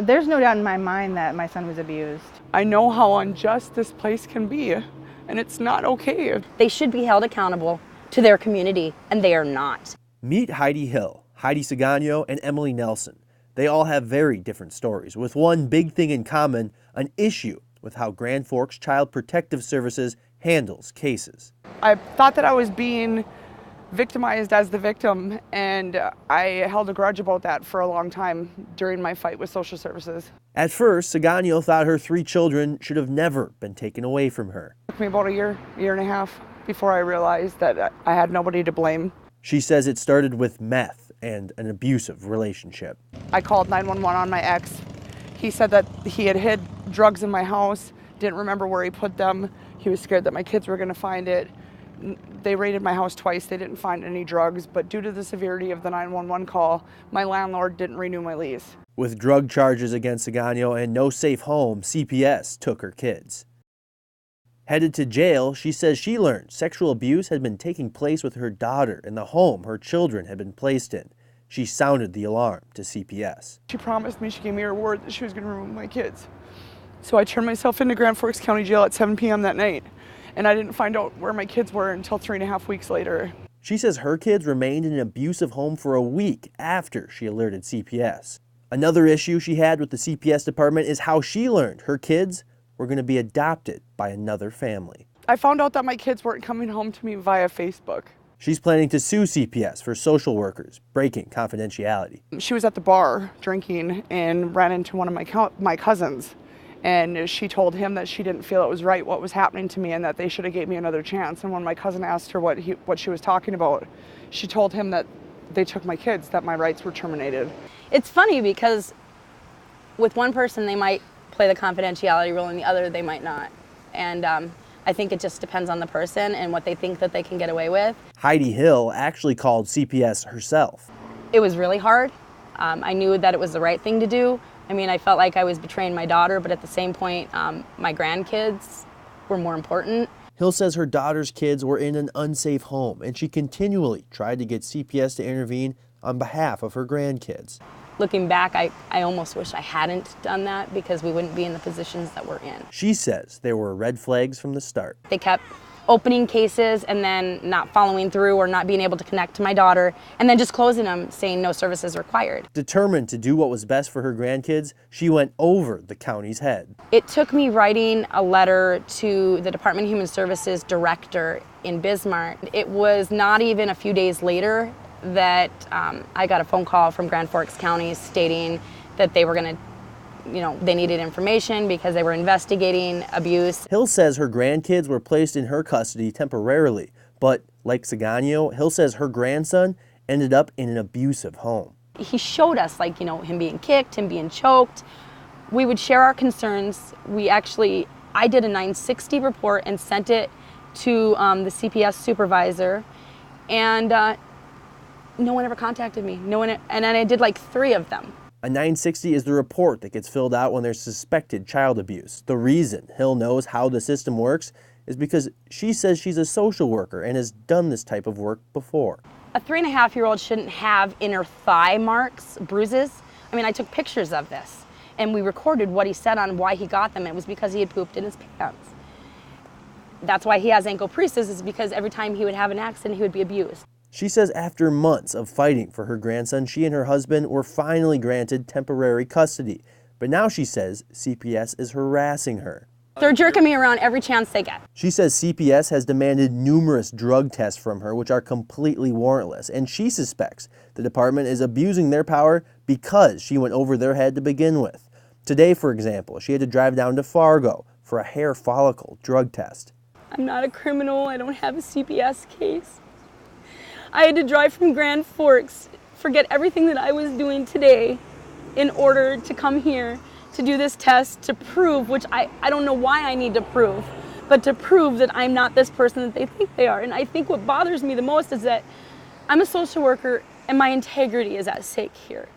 There's no doubt in my mind that my son was abused. I know how unjust this place can be, and it's not okay. They should be held accountable to their community, and they are not. Meet Heidi Hill, Heidi Sagano, and Emily Nelson. They all have very different stories, with one big thing in common, an issue with how Grand Forks Child Protective Services handles cases. I thought that I was being victimized as the victim, and I held a grudge about that for a long time during my fight with social services. At first, Sagano thought her 3 children should have never been taken away from her. It took me about a year and a half before I realized that I had nobody to blame. She says it started with meth and an abusive relationship. I called 911 on my ex. He said that he had hid drugs in my house, didn't remember where he put them. He was scared that my kids were going to find it. They raided my house twice. They didn't find any drugs, but due to the severity of the 911 call, my landlord didn't renew my lease. With drug charges against Sagano and no safe home, CPS took her kids. Headed to jail, she says she learned sexual abuse had been taking place with her daughter in the home her children had been placed in. She sounded the alarm to CPS. She promised me, she gave me her word that she was going to remove my kids. So I turned myself into Grand Forks County Jail at 7 p.m. that night, and I didn't find out where my kids were until 3.5 weeks later. She says her kids remained in an abusive home for a week after she alerted CPS. Another issue she had with the CPS department is how she learned her kids were going to be adopted by another family. I found out that my kids weren't coming home to me via Facebook. She's planning to sue CPS for social workers breaking confidentiality. She was at the bar drinking and ran into one of my cousins, and she told him that she didn't feel it was right what was happening to me and that they should have gave me another chance. And when my cousin asked her what she was talking about, she told him that they took my kids, that my rights were terminated. It's funny because with one person they might play the confidentiality rule and the other they might not. And I think it just depends on the person and what they think that they can get away with. Heidi Hill actually called CPS herself. It was really hard. I knew that it was the right thing to do. I mean, I felt like I was betraying my daughter, but at the same point, my grandkids were more important. Hill says her daughter's kids were in an unsafe home, and she continually tried to get CPS to intervene on behalf of her grandkids. Looking back, I almost wish I hadn't done that because we wouldn't be in the positions that we're in. She says there were red flags from the start. They kept opening cases and then not following through or not being able to connect to my daughter and then just closing them, saying no services required. Determined to do what was best for her grandkids, she went over the county's head. It took me writing a letter to the Department of Human Services director in Bismarck. It was not even a few days later that I got a phone call from Grand Forks County stating that they were going to, they needed information because they were investigating abuse. Hill says her grandkids were placed in her custody temporarily, but like Sagano, Hill says her grandson ended up in an abusive home. He showed us, him being kicked, him being choked. We would share our concerns. I did a 960 report and sent it to the CPS supervisor, and no one ever contacted me. And I did like 3 of them. A 960 is the report that gets filled out when there's suspected child abuse. The reason Hill knows how the system works is because she says she's a social worker and has done this type of work before. A 3.5-year-old shouldn't have inner thigh marks, bruises. I mean, I took pictures of this and we recorded what he said on why he got them. It was because he had pooped in his pants. That's why he has ankle braces, is because every time he would have an accident, he would be abused. She says after months of fighting for her grandson, she and her husband were finally granted temporary custody. But now she says CPS is harassing her. They're jerking me around every chance they get. She says CPS has demanded numerous drug tests from her, which are completely warrantless, and she suspects the department is abusing their power because she went over their head to begin with. Today, for example, she had to drive down to Fargo for a hair follicle drug test. I'm not a criminal. I don't have a CPS case. I had to drive from Grand Forks, forget everything that I was doing today in order to come here to do this test to prove, which I don't know why I need to prove, but to prove that I'm not this person that they think they are. And I think what bothers me the most is that I'm a social worker and my integrity is at stake here.